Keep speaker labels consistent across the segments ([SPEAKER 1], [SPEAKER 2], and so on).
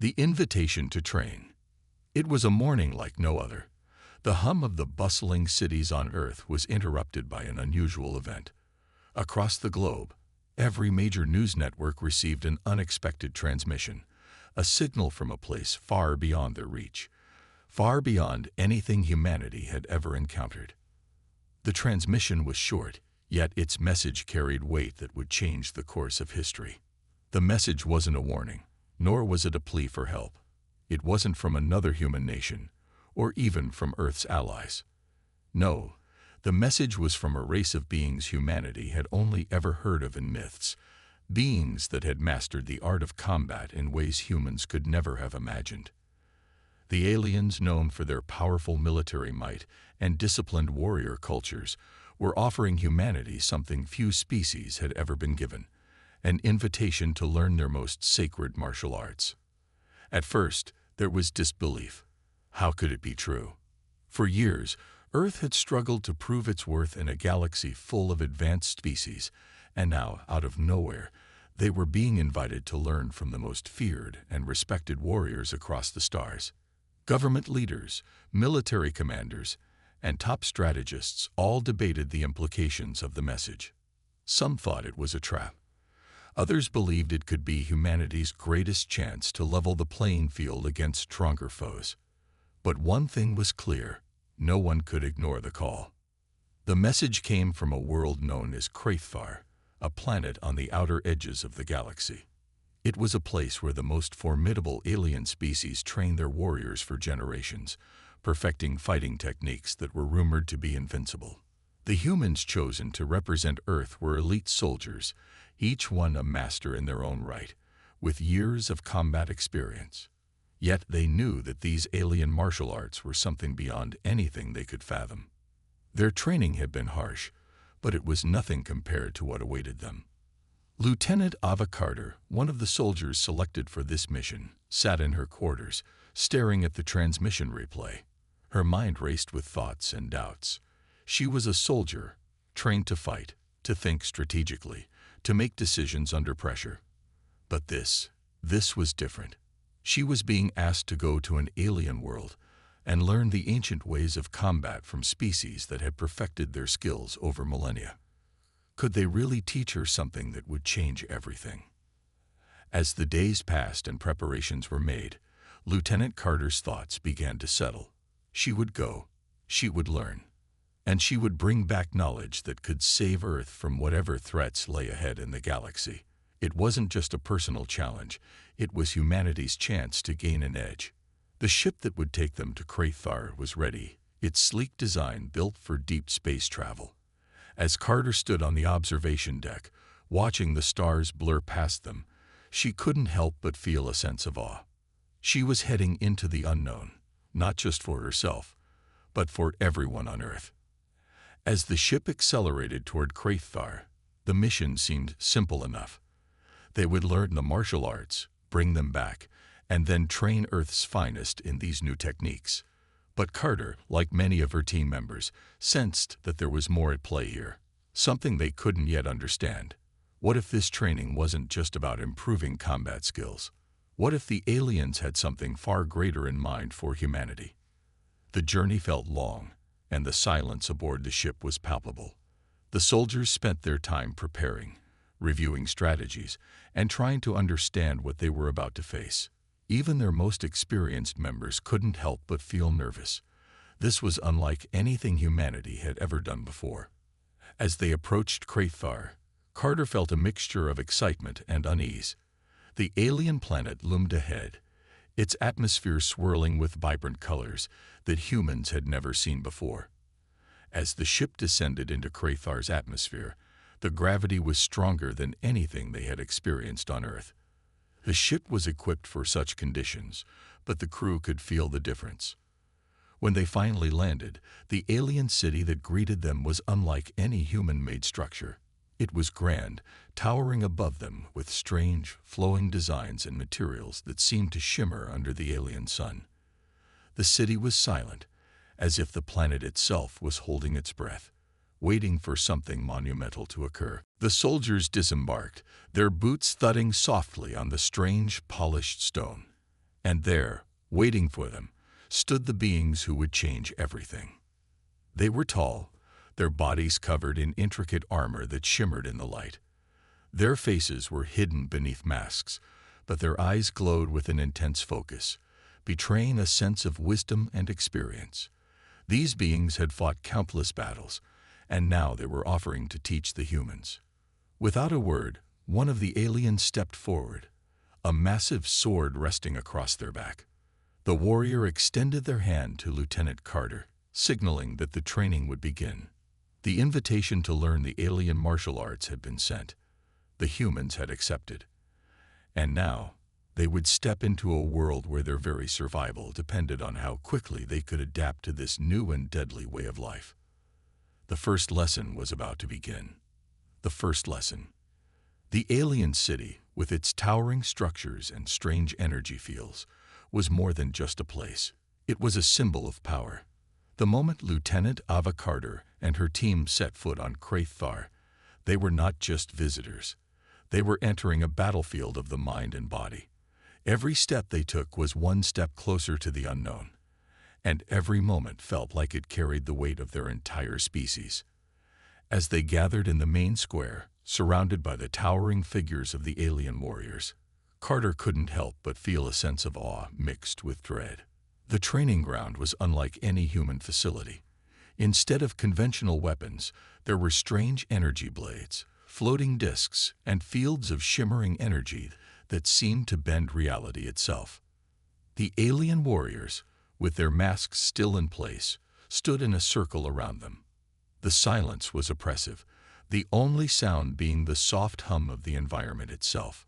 [SPEAKER 1] The invitation to train. It was a morning like no other. The hum of the bustling cities on Earth was interrupted by an unusual event. Across the globe, every major news network received an unexpected transmission, a signal from a place far beyond their reach, far beyond anything humanity had ever encountered. The transmission was short, yet its message carried weight that would change the course of history. The message wasn't a warning, nor was it a plea for help. It wasn't from another human nation, or even from Earth's allies. No, the message was from a race of beings humanity had only ever heard of in myths, beings that had mastered the art of combat in ways humans could never have imagined. The aliens, known for their powerful military might and disciplined warrior cultures, were offering humanity something few species had ever been given: an invitation to learn their most sacred martial arts. At first, there was disbelief. How could it be true? For years, Earth had struggled to prove its worth in a galaxy full of advanced species, and now, out of nowhere, they were being invited to learn from the most feared and respected warriors across the stars. Government leaders, military commanders, and top strategists all debated the implications of the message. Some thought it was a trap. Others believed it could be humanity's greatest chance to level the playing field against stronger foes. But one thing was clear: no one could ignore the call. The message came from a world known as Kraithvar, a planet on the outer edges of the galaxy. It was a place where the most formidable alien species trained their warriors for generations, perfecting fighting techniques that were rumored to be invincible. The humans chosen to represent Earth were elite soldiers, each one a master in their own right, with years of combat experience. Yet they knew that these alien martial arts were something beyond anything they could fathom. Their training had been harsh, but it was nothing compared to what awaited them. Lieutenant Ava Carter, one of the soldiers selected for this mission, sat in her quarters, staring at the transmission replay. Her mind raced with thoughts and doubts. She was a soldier, trained to fight, to think strategically, to make decisions under pressure. But this was different. She was being asked to go to an alien world and learn the ancient ways of combat from species that had perfected their skills over millennia. Could they really teach her something that would change everything? As the days passed and preparations were made, Lieutenant Carter's thoughts began to settle. She would go, she would learn, and she would bring back knowledge that could save Earth from whatever threats lay ahead in the galaxy. It wasn't just a personal challenge, it was humanity's chance to gain an edge. The ship that would take them to Kraithvar was ready, its sleek design built for deep space travel. As Carter stood on the observation deck, watching the stars blur past them, she couldn't help but feel a sense of awe. She was heading into the unknown, not just for herself, but for everyone on Earth. As the ship accelerated toward Kraithvar, the mission seemed simple enough. They would learn the martial arts, bring them back, and then train Earth's finest in these new techniques. But Carter, like many of her team members, sensed that there was more at play here, something they couldn't yet understand. What if this training wasn't just about improving combat skills? What if the aliens had something far greater in mind for humanity? The journey felt long, and the silence aboard the ship was palpable. The soldiers spent their time preparing, reviewing strategies, and trying to understand what they were about to face. Even their most experienced members couldn't help but feel nervous. This was unlike anything humanity had ever done before. As they approached Kraithvar, Carter felt a mixture of excitement and unease. The alien planet loomed ahead, its atmosphere swirling with vibrant colors that humans had never seen before. As the ship descended into Kraithar's atmosphere, the gravity was stronger than anything they had experienced on Earth. The ship was equipped for such conditions, but the crew could feel the difference. When they finally landed, the alien city that greeted them was unlike any human-made structure. It was grand, towering above them with strange, flowing designs and materials that seemed to shimmer under the alien sun. The city was silent, as if the planet itself was holding its breath, waiting for something monumental to occur. The soldiers disembarked, their boots thudding softly on the strange, polished stone. And there, waiting for them, stood the beings who would change everything. They were tall, their bodies covered in intricate armor that shimmered in the light. Their faces were hidden beneath masks, but their eyes glowed with an intense focus, betraying a sense of wisdom and experience. These beings had fought countless battles, and now they were offering to teach the humans. Without a word, one of the aliens stepped forward, a massive sword resting across their back. The warrior extended their hand to Lieutenant Carter, signaling that the training would begin. The invitation to learn the alien martial arts had been sent. The humans had accepted. And now, they would step into a world where their very survival depended on how quickly they could adapt to this new and deadly way of life. The first lesson was about to begin. The first lesson. The alien city, with its towering structures and strange energy fields, was more than just a place. It was a symbol of power. The moment Lieutenant Ava Carter and her team set foot on Kraithar, they were not just visitors. They were entering a battlefield of the mind and body. Every step they took was one step closer to the unknown, and every moment felt like it carried the weight of their entire species. As they gathered in the main square, surrounded by the towering figures of the alien warriors, Carter couldn't help but feel a sense of awe mixed with dread. The training ground was unlike any human facility. Instead of conventional weapons, there were strange energy blades, floating discs, and fields of shimmering energy that seemed to bend reality itself. The alien warriors, with their masks still in place, stood in a circle around them. The silence was oppressive, the only sound being the soft hum of the environment itself.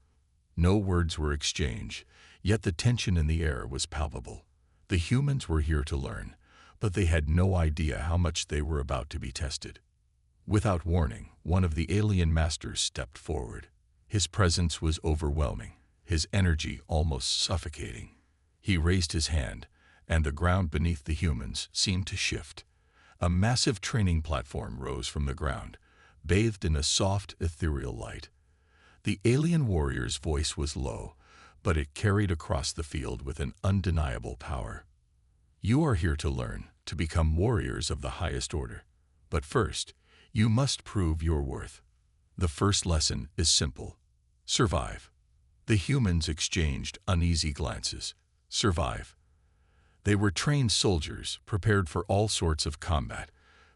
[SPEAKER 1] No words were exchanged, yet the tension in the air was palpable. The humans were here to learn, but they had no idea how much they were about to be tested. Without warning, one of the alien masters stepped forward. His presence was overwhelming, his energy almost suffocating. He raised his hand, and the ground beneath the humans seemed to shift. A massive training platform rose from the ground, bathed in a soft, ethereal light. The alien warrior's voice was low, but it carried across the field with an undeniable power. You are here to learn, to become warriors of the highest order. But first, you must prove your worth. The first lesson is simple. Survive. The humans exchanged uneasy glances. Survive. They were trained soldiers, prepared for all sorts of combat,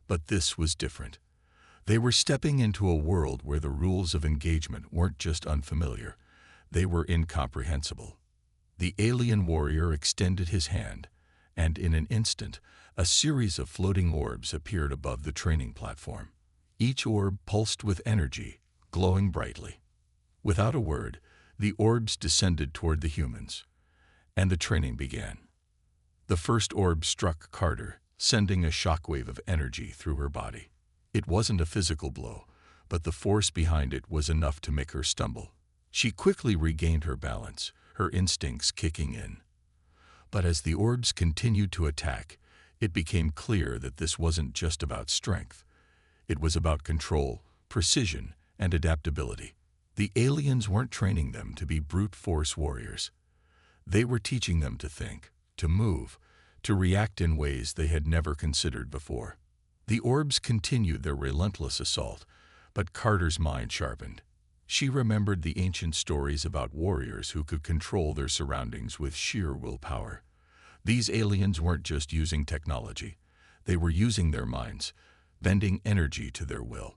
[SPEAKER 1] but this was different. They were stepping into a world where the rules of engagement weren't just unfamiliar, they were incomprehensible. The alien warrior extended his hand, and in an instant, a series of floating orbs appeared above the training platform. Each orb pulsed with energy, glowing brightly. Without a word, the orbs descended toward the humans, and the training began. The first orb struck Carter, sending a shockwave of energy through her body. It wasn't a physical blow, but the force behind it was enough to make her stumble. She quickly regained her balance, her instincts kicking in. But as the orbs continued to attack, it became clear that this wasn't just about strength. It was about control, precision, and adaptability. The aliens weren't training them to be brute force warriors. They were teaching them to think, to move, to react in ways they had never considered before. The orbs continued their relentless assault, but Carter's mind sharpened. She remembered the ancient stories about warriors who could control their surroundings with sheer willpower. These aliens weren't just using technology. They were using their minds, bending energy to their will.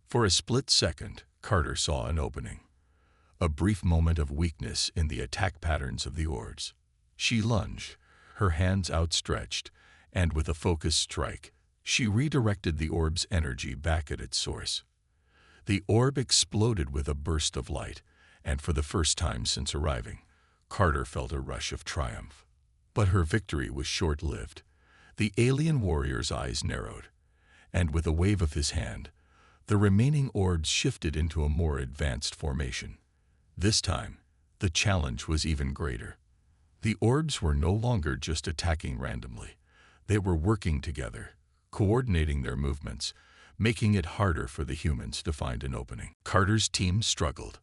[SPEAKER 1] For a split second, Carter saw an opening. A brief moment of weakness in the attack patterns of the orbs. She lunged, her hands outstretched, and with a focused strike, she redirected the orb's energy back at its source. The orb exploded with a burst of light, and for the first time since arriving, Carter felt a rush of triumph. But her victory was short-lived. The alien warrior's eyes narrowed, and with a wave of his hand, the remaining orbs shifted into a more advanced formation. This time, the challenge was even greater. The orbs were no longer just attacking randomly. They were working together, coordinating their movements, making it harder for the humans to find an opening. Carter's team struggled.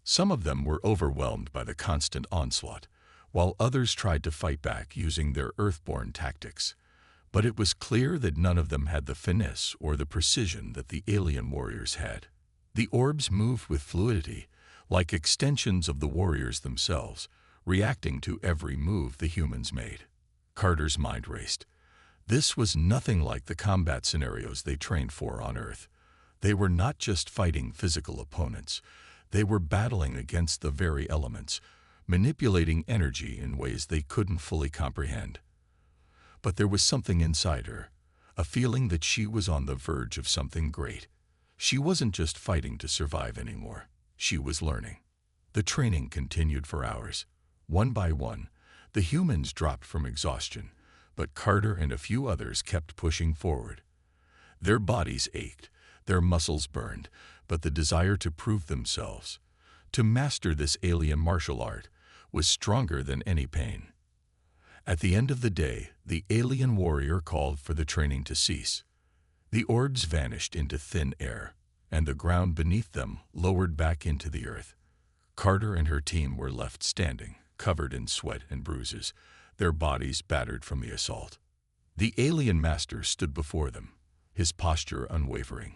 [SPEAKER 1] Some of them were overwhelmed by the constant onslaught, while others tried to fight back using their earthborn tactics. But it was clear that none of them had the finesse or the precision that the alien warriors had. The orbs moved with fluidity, like extensions of the warriors themselves, reacting to every move the humans made. Carter's mind raced. This was nothing like the combat scenarios they trained for on Earth. They were not just fighting physical opponents. They were battling against the very elements, manipulating energy in ways they couldn't fully comprehend. But there was something inside her, a feeling that she was on the verge of something great. She wasn't just fighting to survive anymore. She was learning. The training continued for hours. One by one, the humans dropped from exhaustion, but Carter and a few others kept pushing forward. Their bodies ached, their muscles burned, but the desire to prove themselves, to master this alien martial art, was stronger than any pain. At the end of the day, the alien warrior called for the training to cease. The orbs vanished into thin air, and the ground beneath them lowered back into the earth. Carter and her team were left standing, covered in sweat and bruises, their bodies battered from the assault. The alien master stood before them, his posture unwavering.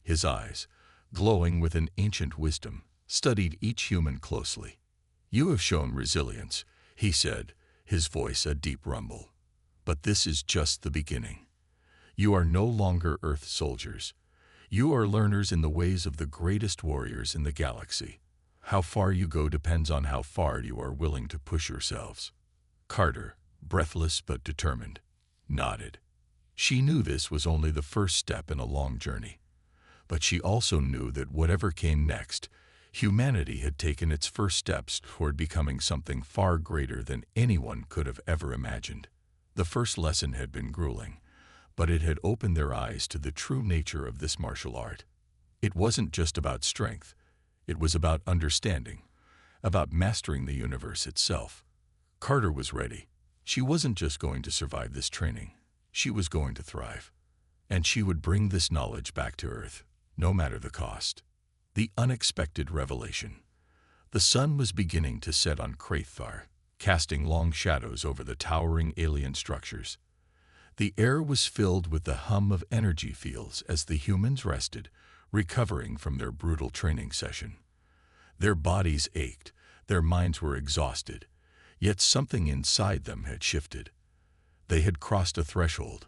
[SPEAKER 1] His eyes, glowing with an ancient wisdom, studied each human closely. "You have shown resilience," he said, his voice a deep rumble. "But this is just the beginning. You are no longer Earth soldiers. You are learners in the ways of the greatest warriors in the galaxy. How far you go depends on how far you are willing to push yourselves." Carter, breathless but determined, nodded. She knew this was only the first step in a long journey. But she also knew that whatever came next, humanity had taken its first steps toward becoming something far greater than anyone could have ever imagined. The first lesson had been grueling, but it had opened their eyes to the true nature of this martial art. It wasn't just about strength. It was about understanding, about mastering the universe itself. Carter was ready. She wasn't just going to survive this training. She was going to thrive. And she would bring this knowledge back to Earth, no matter the cost. The unexpected revelation. The sun was beginning to set on Krathar, casting long shadows over the towering alien structures. The air was filled with the hum of energy fields as the humans rested, recovering from their brutal training session. Their bodies ached, their minds were exhausted, yet something inside them had shifted. They had crossed a threshold,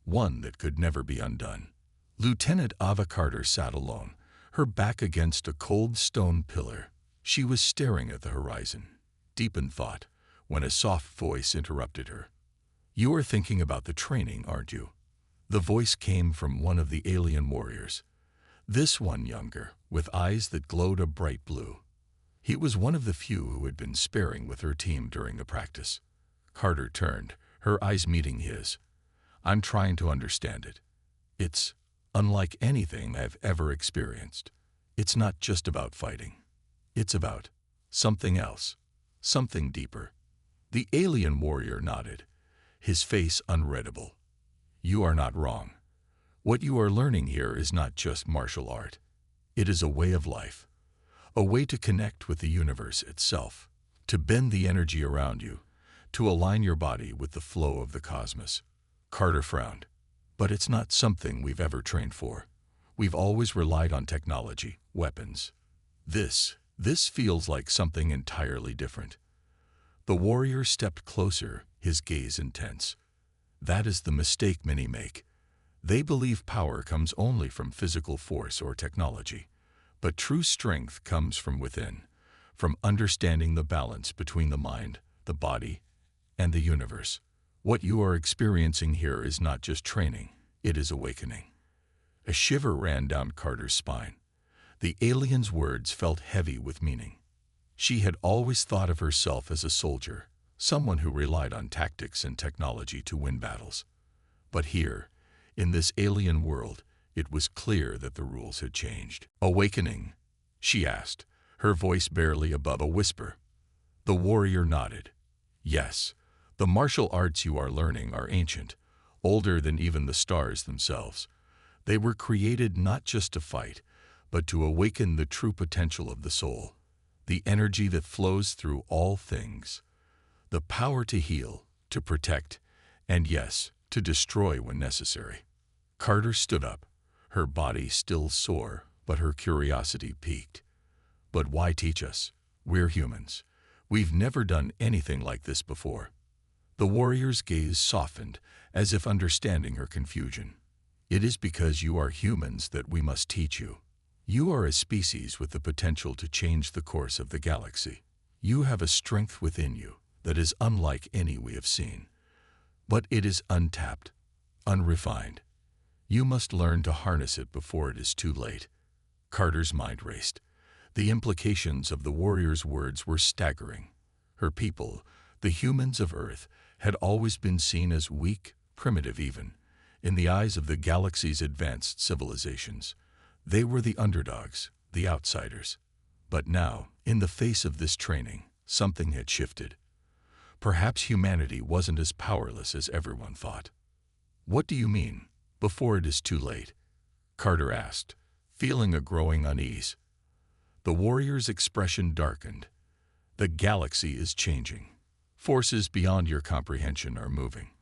[SPEAKER 1] one that could never be undone. Lieutenant Ava Carter sat alone, her back against a cold stone pillar. She was staring at the horizon, deep in thought, when a soft voice interrupted her. "You are thinking about the training, aren't you?" The voice came from one of the alien warriors. This one younger, with eyes that glowed a bright blue. He was one of the few who had been sparring with her team during the practice. Carter turned, her eyes meeting his. "I'm trying to understand it. It's unlike anything I've ever experienced. It's not just about fighting. It's about something else, something deeper." The alien warrior nodded, his face unreadable. "You are not wrong. What you are learning here is not just martial art. It is a way of life, a way to connect with the universe itself, to bend the energy around you, to align your body with the flow of the cosmos." Carter frowned. "But it's not something we've ever trained for. We've always relied on technology, weapons. This feels like something entirely different." The warrior stepped closer, his gaze intense. "That is the mistake many make. They believe power comes only from physical force or technology. But true strength comes from within, from understanding the balance between the mind, the body, and the universe. What you are experiencing here is not just training, it is awakening." A shiver ran down Carter's spine. The alien's words felt heavy with meaning. She had always thought of herself as a soldier, someone who relied on tactics and technology to win battles. But here, in this alien world, it was clear that the rules had changed. "Awakening?" she asked, her voice barely above a whisper. The warrior nodded. "Yes, the martial arts you are learning are ancient, older than even the stars themselves. They were created not just to fight, but to awaken the true potential of the soul, the energy that flows through all things. the power to heal, to protect, and yes, to destroy when necessary. Carter stood up, her body still sore, but her curiosity peaked. But why teach us? We're humans. We've never done anything like this before. The warrior's gaze softened, as if understanding her confusion. It is because you are humans that we must teach you. You are a species with the potential to change the course of the galaxy. You have a strength within you that is unlike any we have seen. But it is untapped, unrefined. You must learn to harness it before it is too late. Carter's mind raced. The implications of the warrior's words were staggering. Her people, the humans of Earth, had always been seen as weak, primitive even, in the eyes of the galaxy's advanced civilizations. They were the underdogs, the outsiders. But now, in the face of this training, something had shifted. Perhaps humanity wasn't as powerless as everyone thought. "What do you mean, before it is too late?" Carter asked, feeling a growing unease. The warrior's expression darkened. "The galaxy is changing. Forces beyond your comprehension are moving.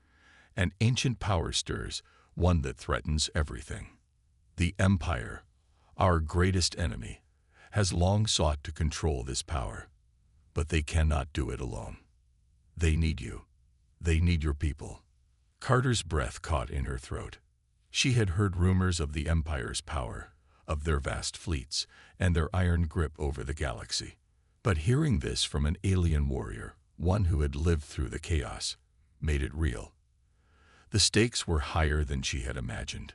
[SPEAKER 1] An ancient power stirs, one that threatens everything. The Empire, our greatest enemy, has long sought to control this power. But they cannot do it alone. They need you. They need your people." Carter's breath caught in her throat. She had heard rumors of the Empire's power, of their vast fleets, and their iron grip over the galaxy. But hearing this from an alien warrior, one who had lived through the chaos, made it real. The stakes were higher than she had imagined.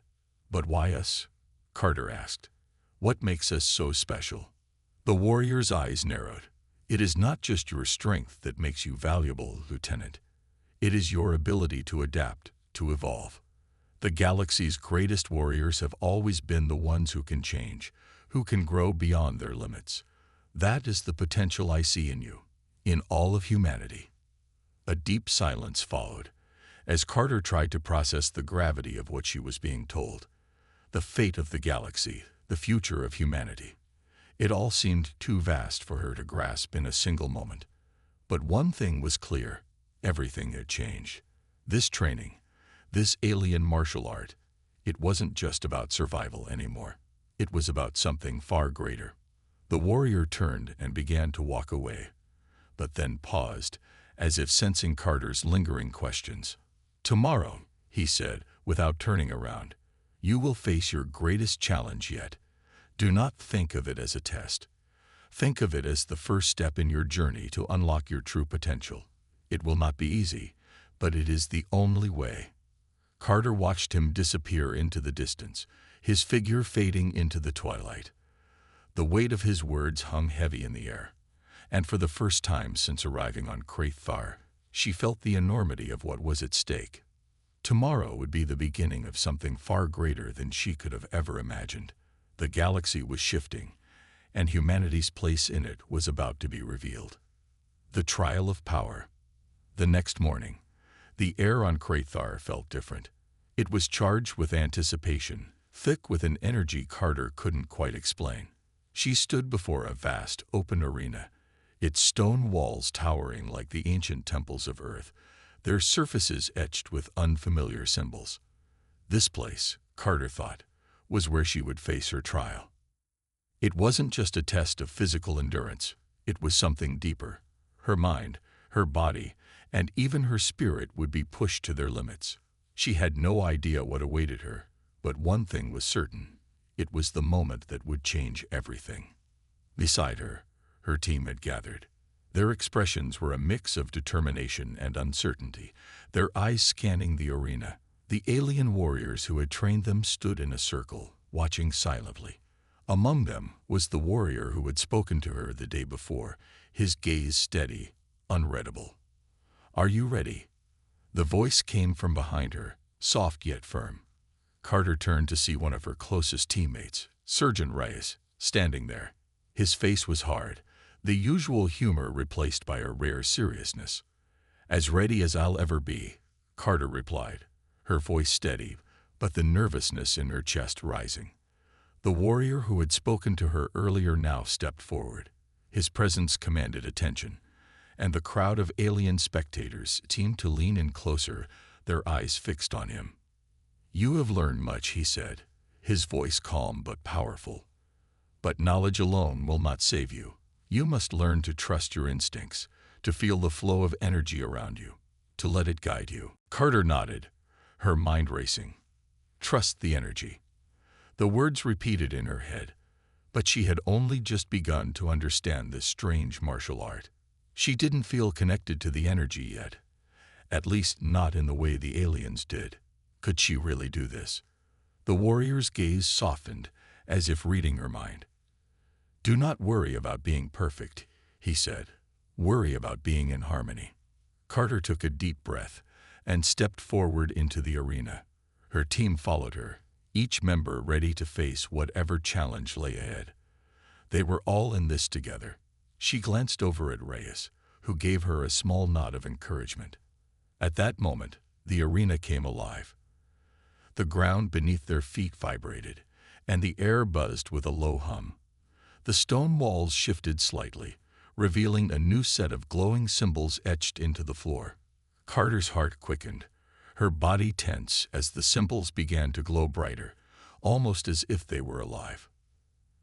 [SPEAKER 1] "But why us?" Carter asked. "What makes us so special?" The warrior's eyes narrowed. "It is not just your strength that makes you valuable, Lieutenant. It is your ability to adapt, to evolve. The galaxy's greatest warriors have always been the ones who can change, who can grow beyond their limits. That is the potential I see in you, in all of humanity." A deep silence followed, as Carter tried to process the gravity of what she was being told. The fate of the galaxy, the future of humanity. It all seemed too vast for her to grasp in a single moment. But one thing was clear: everything had changed. This training, this alien martial art, it wasn't just about survival anymore. It was about something far greater. The warrior turned and began to walk away, but then paused, as if sensing Carter's lingering questions. "Tomorrow," he said, without turning around, "you will face your greatest challenge yet. Do not think of it as a test. Think of it as the first step in your journey to unlock your true potential. It will not be easy, but it is the only way." Carter watched him disappear into the distance, his figure fading into the twilight. The weight of his words hung heavy in the air, and for the first time since arriving on Kraithar, she felt the enormity of what was at stake. Tomorrow would be the beginning of something far greater than she could have ever imagined. The galaxy was shifting, and humanity's place in it was about to be revealed. The trial of power. The next morning, the air on Kraithar felt different. It was charged with anticipation, thick with an energy Carter couldn't quite explain. She stood before a vast, open arena, its stone walls towering like the ancient temples of Earth, their surfaces etched with unfamiliar symbols. This place, Carter thought, was where she would face her trial. It wasn't just a test of physical endurance, it was something deeper. Her mind, her body, and even her spirit would be pushed to their limits. She had no idea what awaited her, but one thing was certain: it was the moment that would change everything. Beside her, her team had gathered. Their expressions were a mix of determination and uncertainty, their eyes scanning the arena. The alien warriors who had trained them stood in a circle, watching silently. Among them was the warrior who had spoken to her the day before, his gaze steady, unreadable. "Are you ready?" The voice came from behind her, soft yet firm. Carter turned to see one of her closest teammates, Surgeon Reyes, standing there. His face was hard, the usual humor replaced by a rare seriousness. "As ready as I'll ever be," Carter replied, her voice steady, but the nervousness in her chest rising. The warrior who had spoken to her earlier now stepped forward. His presence commanded attention, and the crowd of alien spectators seemed to lean in closer, their eyes fixed on him. "You have learned much," he said, his voice calm but powerful. "But knowledge alone will not save you. You must learn to trust your instincts, to feel the flow of energy around you, to let it guide you." Carter nodded, her mind racing. Trust the energy. The words repeated in her head, but she had only just begun to understand this strange martial art. She didn't feel connected to the energy yet, at least not in the way the aliens did. Could she really do this? The warrior's gaze softened, as if reading her mind. "Do not worry about being perfect," he said. "Worry about being in harmony." Carter took a deep breath and stepped forward into the arena. Her team followed her, each member ready to face whatever challenge lay ahead. They were all in this together. She glanced over at Reyes, who gave her a small nod of encouragement. At that moment, the arena came alive. The ground beneath their feet vibrated, and the air buzzed with a low hum. The stone walls shifted slightly, revealing a new set of glowing symbols etched into the floor. Carter's heart quickened, her body tense as the symbols began to glow brighter, almost as if they were alive.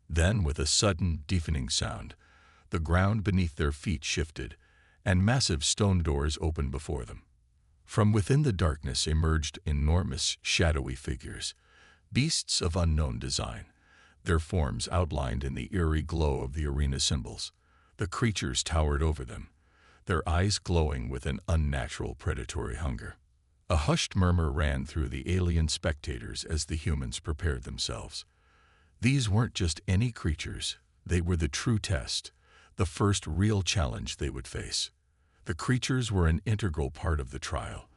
[SPEAKER 1] Then, with a sudden, deafening sound, the ground beneath their feet shifted, and massive stone doors opened before them. From within the darkness emerged enormous, shadowy figures, beasts of unknown design, their forms outlined in the eerie glow of the arena symbols. The creatures towered over them, their eyes glowing with an unnatural predatory hunger. A hushed murmur ran through the alien spectators as the humans prepared themselves. These weren't just any creatures, they were the true test, the first real challenge they would face. The creatures were an integral part of the trial,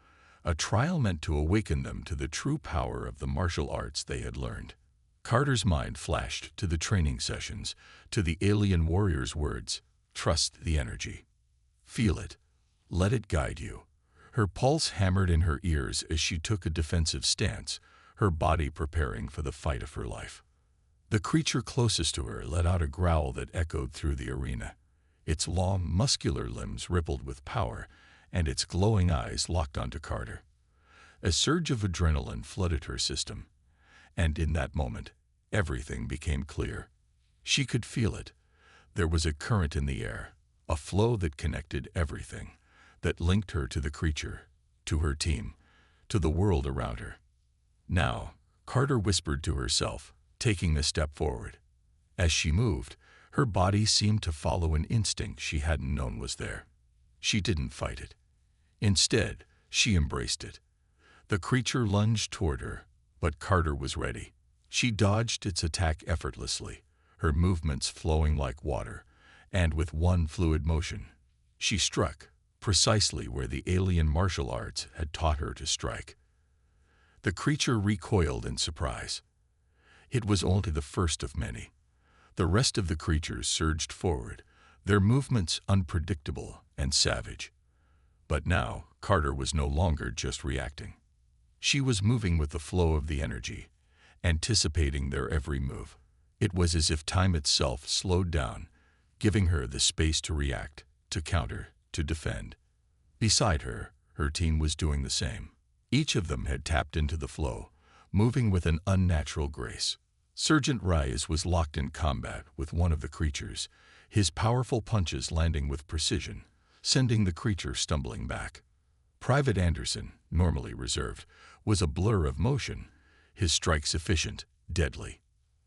[SPEAKER 1] a trial meant to awaken them to the true power of the martial arts they had learned. Carter's mind flashed to the training sessions, to the alien warrior's words, "Trust the energy. Feel it. Let it guide you." Her pulse hammered in her ears as she took a defensive stance, her body preparing for the fight of her life. The creature closest to her let out a growl that echoed through the arena. Its long, muscular limbs rippled with power, and its glowing eyes locked onto Carter. A surge of adrenaline flooded her system, and in that moment, everything became clear. She could feel it. There was a current in the air, a flow that connected everything, that linked her to the creature, to her team, to the world around her. "Now," Carter whispered to herself, taking a step forward. As she moved, her body seemed to follow an instinct she hadn't known was there. She didn't fight it. Instead, she embraced it. The creature lunged toward her, but Carter was ready. She dodged its attack effortlessly, her movements flowing like water, and with one fluid motion, she struck, precisely where the alien martial arts had taught her to strike. The creature recoiled in surprise. It was only the first of many. The rest of the creatures surged forward, their movements unpredictable and savage. But now, Carter was no longer just reacting. She was moving with the flow of the energy, anticipating their every move. It was as if time itself slowed down, giving her the space to react, to counter, to defend. Beside her, her team was doing the same. Each of them had tapped into the flow, moving with an unnatural grace. Sergeant Reyes was locked in combat with one of the creatures, his powerful punches landing with precision, sending the creature stumbling back. Private Anderson, normally reserved, was a blur of motion, his strikes efficient, deadly.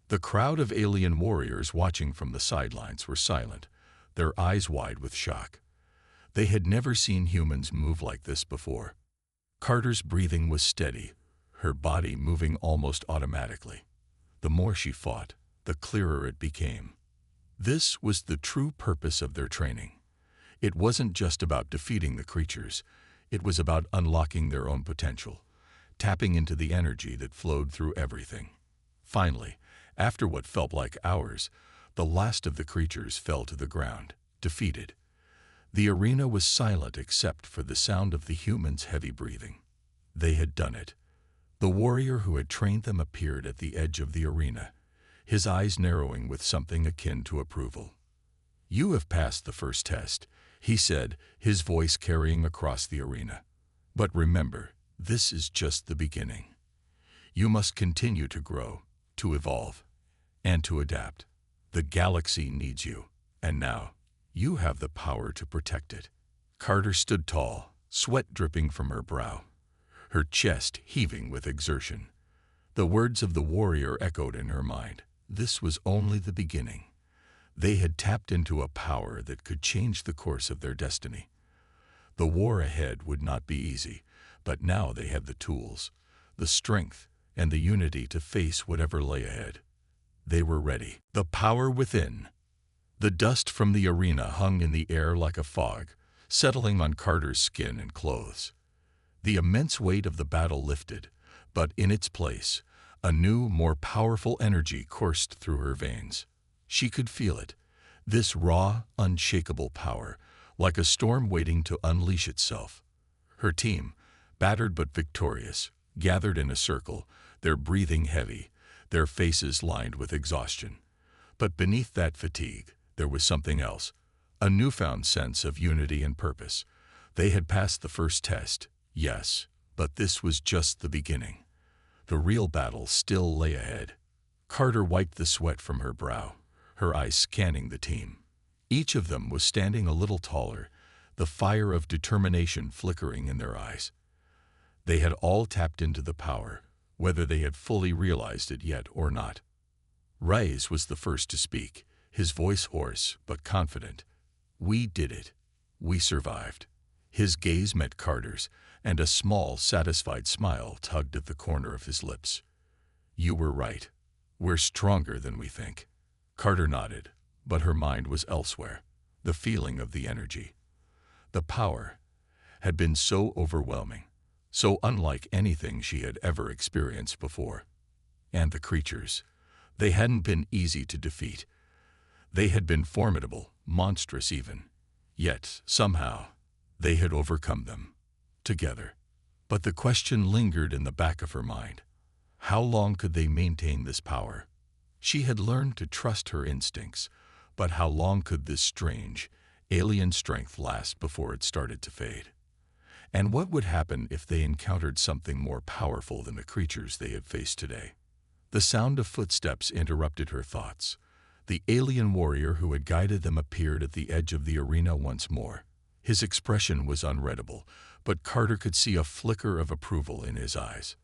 [SPEAKER 1] The crowd of alien warriors watching from the sidelines were silent, their eyes wide with shock. They had never seen humans move like this before. Carter's breathing was steady, her body moving almost automatically. The more she fought, the clearer it became. This was the true purpose of their training. It wasn't just about defeating the creatures, it was about unlocking their own potential, tapping into the energy that flowed through everything. Finally, after what felt like hours, the last of the creatures fell to the ground, defeated. The arena was silent except for the sound of the humans' heavy breathing. They had done it. The warrior who had trained them appeared at the edge of the arena, his eyes narrowing with something akin to approval. "You have passed the first test," he said, his voice carrying across the arena. But remember, this is just the beginning. You must continue to grow, to evolve, and to adapt. The galaxy needs you, and now, you have the power to protect it. Carter stood tall, sweat dripping from her brow, her chest heaving with exertion. The words of the warrior echoed in her mind. This was only the beginning. They had tapped into a power that could change the course of their destiny. The war ahead would not be easy, but now they had the tools, the strength, and the unity to face whatever lay ahead. They were ready. The power within. The dust from the arena hung in the air like a fog, settling on Carter's skin and clothes. The immense weight of the battle lifted, but in its place, a new, more powerful energy coursed through her veins. She could feel it, this raw, unshakable power, like a storm waiting to unleash itself. Her team, battered but victorious, gathered in a circle, their breathing heavy, their faces lined with exhaustion. But beneath that fatigue, there was something else, a newfound sense of unity and purpose. They had passed the first test, yes, but this was just the beginning. The real battle still lay ahead. Carter wiped the sweat from her brow, her eyes scanning the team. Each of them was standing a little taller, the fire of determination flickering in their eyes. They had all tapped into the power, whether they had fully realized it yet or not. Reyes was the first to speak, his voice hoarse but confident. We did it. We survived. His gaze met Carter's, and a small, satisfied smile tugged at the corner of his lips. You were right. We're stronger than we think. Carter nodded, but her mind was elsewhere. The feeling of the energy, the power, had been so overwhelming, so unlike anything she had ever experienced before. And the creatures, they hadn't been easy to defeat. They had been formidable, monstrous even. Yet, somehow, they had overcome them, together. But the question lingered in the back of her mind. How long could they maintain this power? She had learned to trust her instincts, but how long could this strange, alien strength last before it started to fade? And what would happen if they encountered something more powerful than the creatures they had faced today? The sound of footsteps interrupted her thoughts. The alien warrior who had guided them appeared at the edge of the arena once more. His expression was unreadable, but Carter could see a flicker of approval in his eyes.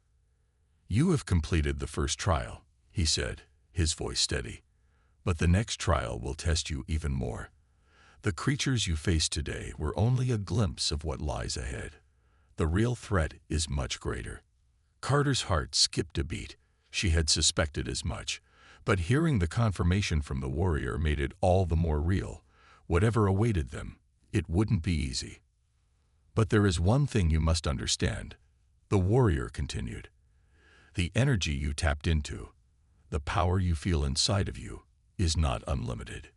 [SPEAKER 1] You have completed the first trial, he said, his voice steady. But the next trial will test you even more. The creatures you faced today were only a glimpse of what lies ahead. The real threat is much greater. Carter's heart skipped a beat. She had suspected as much, but hearing the confirmation from the warrior made it all the more real. Whatever awaited them, it wouldn't be easy. But there is one thing you must understand, the warrior continued. The energy you tapped into, the power you feel inside of you, is not unlimited.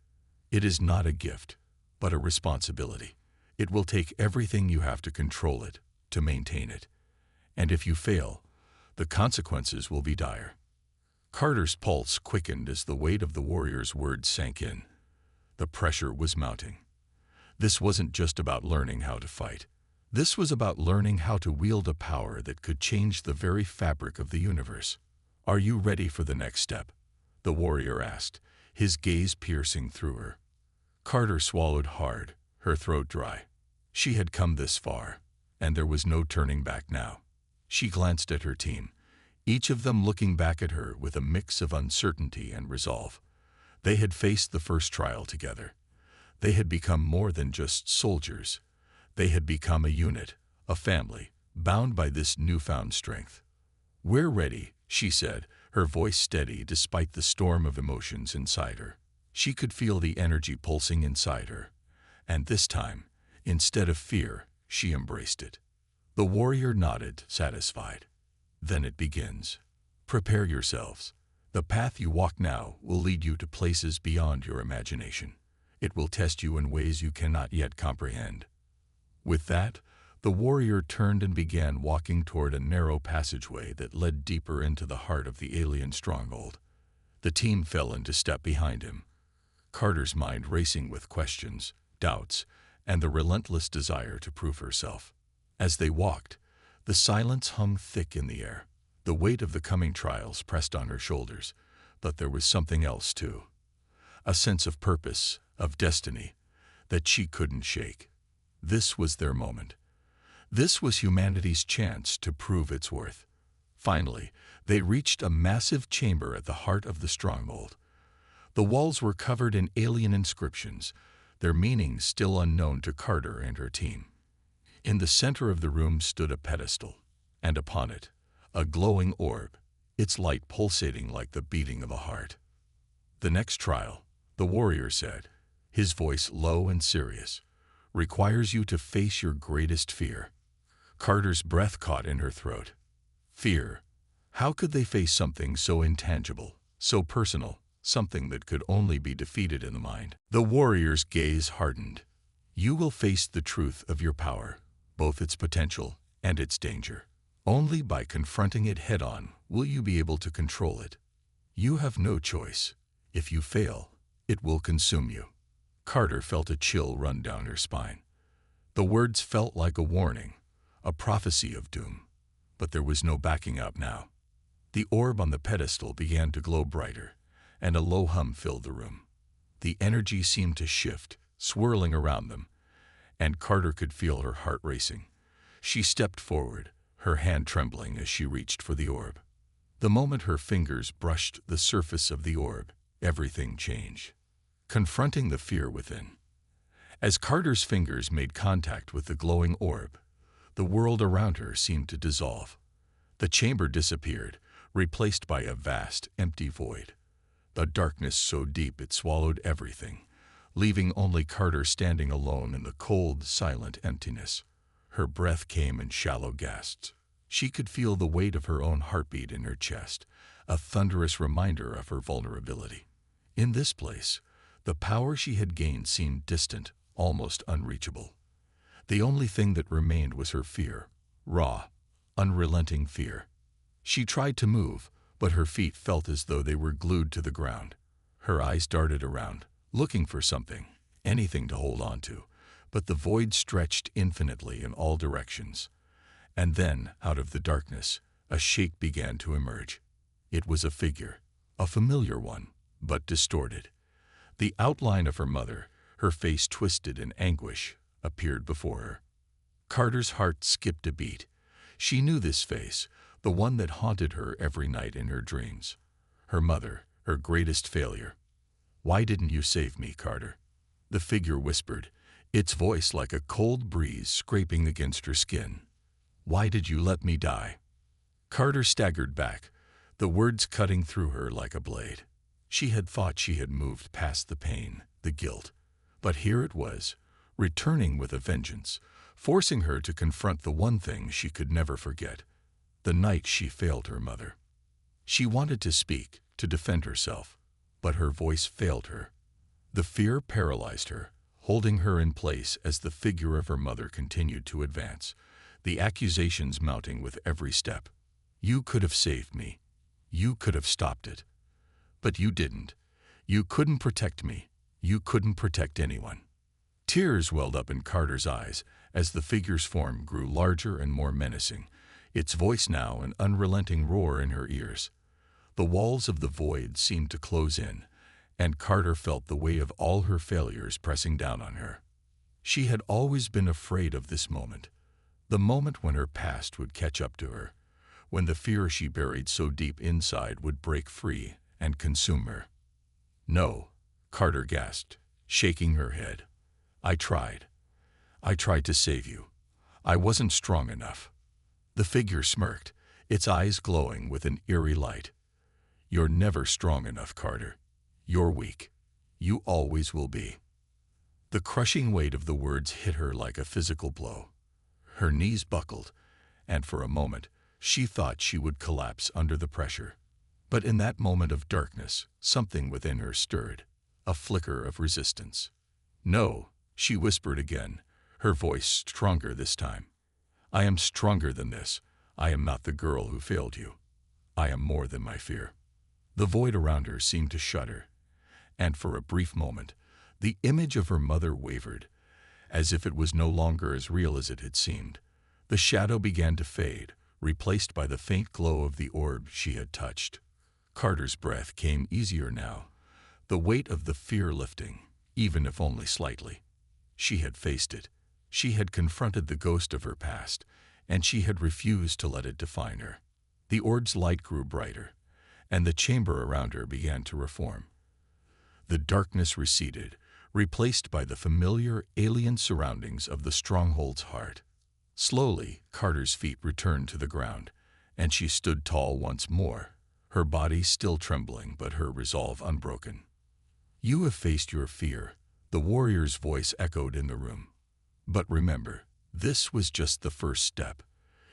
[SPEAKER 1] It is not a gift, but a responsibility. It will take everything you have to control it, to maintain it. And if you fail, the consequences will be dire. Carter's pulse quickened as the weight of the warrior's words sank in. The pressure was mounting. This wasn't just about learning how to fight. This was about learning how to wield a power that could change the very fabric of the universe. Are you ready for the next step? The warrior asked, his gaze piercing through her. Carter swallowed hard, her throat dry. She had come this far, and there was no turning back now. She glanced at her team, each of them looking back at her with a mix of uncertainty and resolve. They had faced the first trial together. They had become more than just soldiers. They had become a unit, a family, bound by this newfound strength. We're ready, she said, her voice steady despite the storm of emotions inside her. She could feel the energy pulsing inside her, and this time, instead of fear, she embraced it. The warrior nodded, satisfied. Then it begins. Prepare yourselves. The path you walk now will lead you to places beyond your imagination. It will test you in ways you cannot yet comprehend. With that, the warrior turned and began walking toward a narrow passageway that led deeper into the heart of the alien stronghold. The team fell into step behind him, Carter's mind racing with questions, doubts, and the relentless desire to prove herself. As they walked, the silence hung thick in the air. The weight of the coming trials pressed on her shoulders, but there was something else too. A sense of purpose, of destiny, that she couldn't shake. This was their moment. This was humanity's chance to prove its worth. Finally, they reached a massive chamber at the heart of the stronghold. The walls were covered in alien inscriptions, their meanings still unknown to Carter and her team. In the center of the room stood a pedestal, and upon it, a glowing orb, its light pulsating like the beating of a heart. "The next trial," the warrior said, his voice low and serious, "requires you to face your greatest fear." Carter's breath caught in her throat. Fear. How could they face something so intangible, so personal, something that could only be defeated in the mind? The warrior's gaze hardened. "You will face the truth of your power, both its potential and its danger. Only by confronting it head-on will you be able to control it. You have no choice. If you fail, it will consume you." Carter felt a chill run down her spine. The words felt like a warning, a prophecy of doom. But there was no backing up now. The orb on the pedestal began to glow brighter, and a low hum filled the room. The energy seemed to shift, swirling around them, and Carter could feel her heart racing. She stepped forward, her hand trembling as she reached for the orb. The moment her fingers brushed the surface of the orb, everything changed. Confronting the fear within. As Carter's fingers made contact with the glowing orb, the world around her seemed to dissolve. The chamber disappeared, replaced by a vast, empty void. A darkness so deep it swallowed everything, leaving only Carter standing alone in the cold, silent emptiness. Her breath came in shallow gasps. She could feel the weight of her own heartbeat in her chest, a thunderous reminder of her vulnerability. In this place, the power she had gained seemed distant, almost unreachable. The only thing that remained was her fear, raw, unrelenting fear. She tried to move, but her feet felt as though they were glued to the ground. Her eyes darted around, looking for something, anything to hold on to, but the void stretched infinitely in all directions. And then, out of the darkness, a shape began to emerge. It was a figure, a familiar one, but distorted. The outline of her mother, her face twisted in anguish, appeared before her. Carter's heart skipped a beat. She knew this face, the one that haunted her every night in her dreams. Her mother, her greatest failure. "Why didn't you save me, Carter?" The figure whispered, its voice like a cold breeze scraping against her skin. "Why did you let me die?" Carter staggered back, the words cutting through her like a blade. She had thought she had moved past the pain, the guilt. But here it was, returning with a vengeance, forcing her to confront the one thing she could never forget, the night she failed her mother. She wanted to speak, to defend herself, but her voice failed her. The fear paralyzed her, holding her in place as the figure of her mother continued to advance, the accusations mounting with every step. "You could have saved me. You could have stopped it. But you didn't. You couldn't protect me. You couldn't protect anyone." Tears welled up in Carter's eyes as the figure's form grew larger and more menacing, its voice now an unrelenting roar in her ears. The walls of the void seemed to close in, and Carter felt the weight of all her failures pressing down on her. She had always been afraid of this moment, the moment when her past would catch up to her, when the fear she buried so deep inside would break free and consume her. "No," Carter gasped, shaking her head. I tried to save you. I wasn't strong enough." The figure smirked, its eyes glowing with an eerie light. "You're never strong enough, Carter. You're weak. You always will be." The crushing weight of the words hit her like a physical blow. Her knees buckled, and for a moment, she thought she would collapse under the pressure. But in that moment of darkness, something within her stirred, a flicker of resistance. "No," she whispered again, her voice stronger this time. "I am stronger than this. I am not the girl who failed you. I am more than my fear." The void around her seemed to shudder, and for a brief moment, the image of her mother wavered, as if it was no longer as real as it had seemed. The shadow began to fade, replaced by the faint glow of the orb she had touched. Carter's breath came easier now, the weight of the fear lifting, even if only slightly. She had faced it. She had confronted the ghost of her past, and she had refused to let it define her. The orb's light grew brighter, and the chamber around her began to reform. The darkness receded, replaced by the familiar alien surroundings of the stronghold's heart. Slowly, Carter's feet returned to the ground, and she stood tall once more, her body still trembling but her resolve unbroken. "You have faced your fear," the warrior's voice echoed in the room. "But remember, this was just the first step.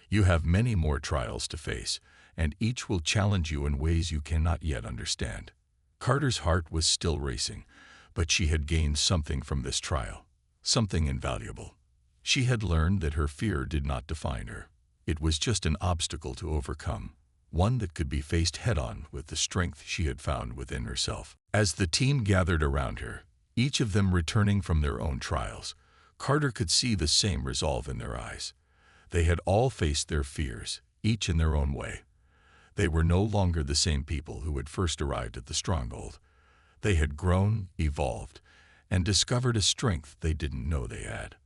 [SPEAKER 1] You have many more trials to face, and each will challenge you in ways you cannot yet understand." Carter's heart was still racing, but she had gained something from this trial, something invaluable. She had learned that her fear did not define her. It was just an obstacle to overcome, one that could be faced head-on with the strength she had found within herself. As the team gathered around her, each of them returning from their own trials, Carter could see the same resolve in their eyes. They had all faced their fears, each in their own way. They were no longer the same people who had first arrived at the stronghold. They had grown, evolved, and discovered a strength they didn't know they had.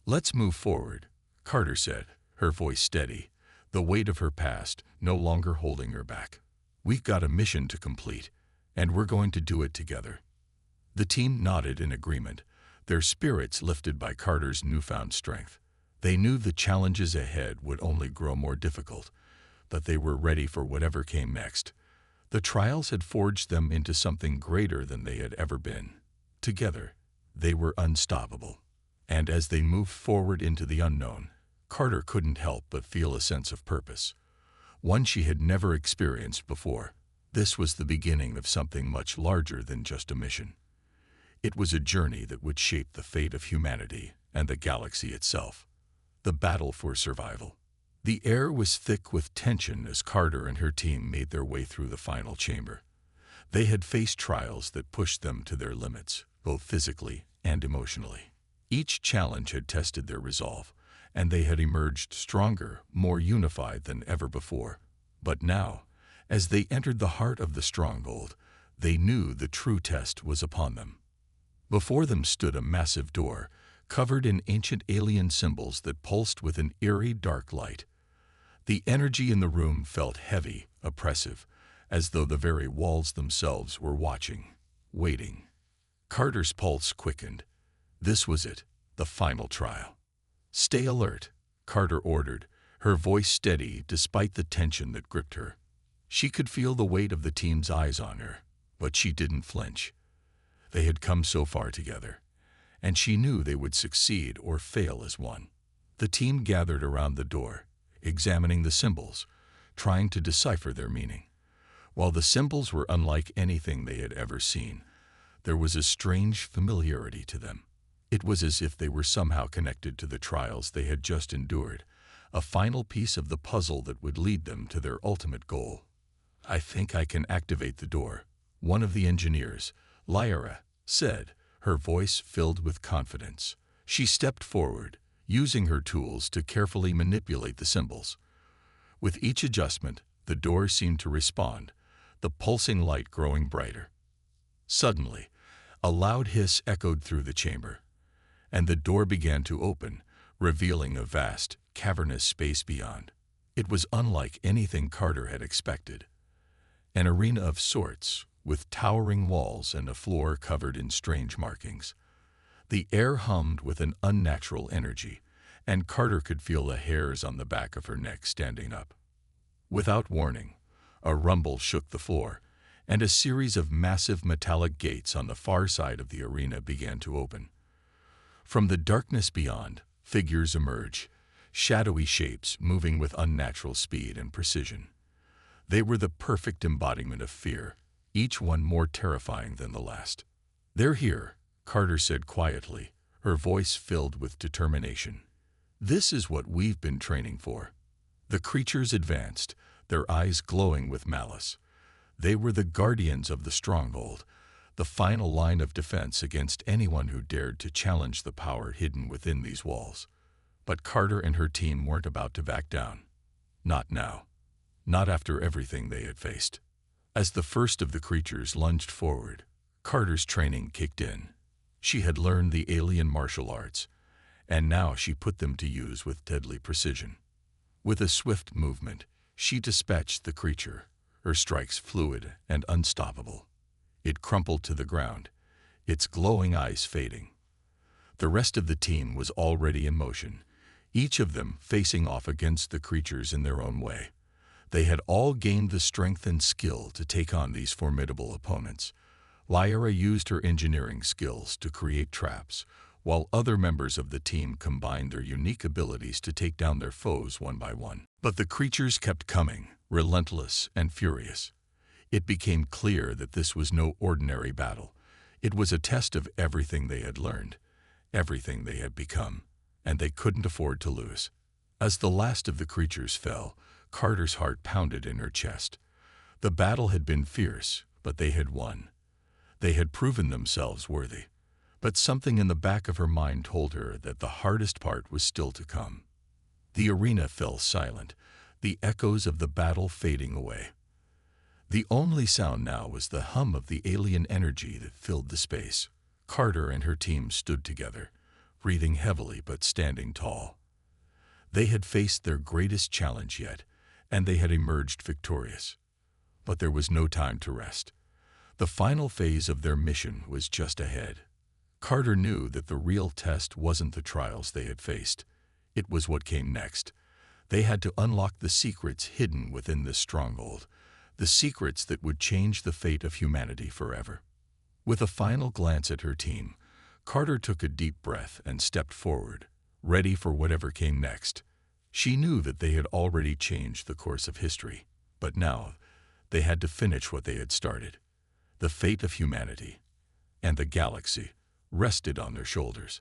[SPEAKER 1] "Let's move forward," Carter said, her voice steady, the weight of her past no longer holding her back. "We've got a mission to complete, and we're going to do it together." The team nodded in agreement, their spirits lifted by Carter's newfound strength. They knew the challenges ahead would only grow more difficult, but they were ready for whatever came next. The trials had forged them into something greater than they had ever been. Together, they were unstoppable. And as they moved forward into the unknown, Carter couldn't help but feel a sense of purpose, one she had never experienced before. This was the beginning of something much larger than just a mission. It was a journey that would shape the fate of humanity and the galaxy itself. The battle for survival. The air was thick with tension as Carter and her team made their way through the final chamber. They had faced trials that pushed them to their limits, both physically and emotionally. Each challenge had tested their resolve, and they had emerged stronger, more unified than ever before. But now, as they entered the heart of the stronghold, they knew the true test was upon them. Before them stood a massive door, covered in ancient alien symbols that pulsed with an eerie dark light. The energy in the room felt heavy, oppressive, as though the very walls themselves were watching, waiting. Carter's pulse quickened. This was it, the final trial. "Stay alert," Carter ordered, her voice steady despite the tension that gripped her. She could feel the weight of the team's eyes on her, but she didn't flinch. They had come so far together, and she knew they would succeed or fail as one. The team gathered around the door, examining the symbols, trying to decipher their meaning. While the symbols were unlike anything they had ever seen, there was a strange familiarity to them. It was as if they were somehow connected to the trials they had just endured, a final piece of the puzzle that would lead them to their ultimate goal. "I think I can activate the door," one of the engineers, Lyra, said, her voice filled with confidence. She stepped forward, using her tools to carefully manipulate the symbols. With each adjustment, the door seemed to respond, the pulsing light growing brighter. Suddenly, a loud hiss echoed through the chamber, and the door began to open, revealing a vast, cavernous space beyond. It was unlike anything Carter had expected. An arena of sorts, with towering walls and a floor covered in strange markings. The air hummed with an unnatural energy, and Carter could feel the hairs on the back of her neck standing up. Without warning, a rumble shook the floor, and a series of massive metallic gates on the far side of the arena began to open. From the darkness beyond, figures emerged, shadowy shapes moving with unnatural speed and precision. They were the perfect embodiment of fear, each one more terrifying than the last. "They're here," Carter said quietly, her voice filled with determination. "This is what we've been training for." The creatures advanced, their eyes glowing with malice. They were the guardians of the stronghold, the final line of defense against anyone who dared to challenge the power hidden within these walls. But Carter and her team weren't about to back down. Not now. Not after everything they had faced. As the first of the creatures lunged forward, Carter's training kicked in. She had learned the alien martial arts, and now she put them to use with deadly precision. With a swift movement, she dispatched the creature, her strikes fluid and unstoppable. It crumpled to the ground, its glowing eyes fading. The rest of the team was already in motion, each of them facing off against the creatures in their own way. They had all gained the strength and skill to take on these formidable opponents. Lyra used her engineering skills to create traps, while other members of the team combined their unique abilities to take down their foes one by one. But the creatures kept coming, relentless and furious. It became clear that this was no ordinary battle. It was a test of everything they had learned, everything they had become, and they couldn't afford to lose. As the last of the creatures fell, Carter's heart pounded in her chest. The battle had been fierce, but they had won. They had proven themselves worthy. But something in the back of her mind told her that the hardest part was still to come. The arena fell silent, the echoes of the battle fading away. The only sound now was the hum of the alien energy that filled the space. Carter and her team stood together, breathing heavily but standing tall. They had faced their greatest challenge yet, and they had emerged victorious. But there was no time to rest. The final phase of their mission was just ahead. Carter knew that the real test wasn't the trials they had faced. It was what came next. They had to unlock the secrets hidden within this stronghold, the secrets that would change the fate of humanity forever. With a final glance at her team, Carter took a deep breath and stepped forward, ready for whatever came next. She knew that they had already changed the course of history, but now they had to finish what they had started. The fate of humanity and the galaxy rested on their shoulders,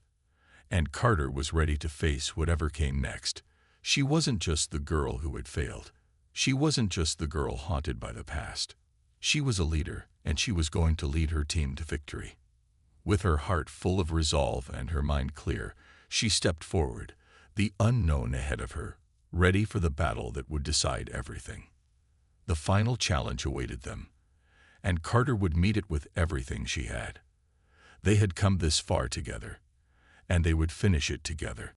[SPEAKER 1] and Carter was ready to face whatever came next. She wasn't just the girl who had failed. She wasn't just the girl haunted by the past. She was a leader, and she was going to lead her team to victory. With her heart full of resolve and her mind clear, she stepped forward, the unknown ahead of her, ready for the battle that would decide everything. The final challenge awaited them, and Carter would meet it with everything she had. They had come this far together, and they would finish it together.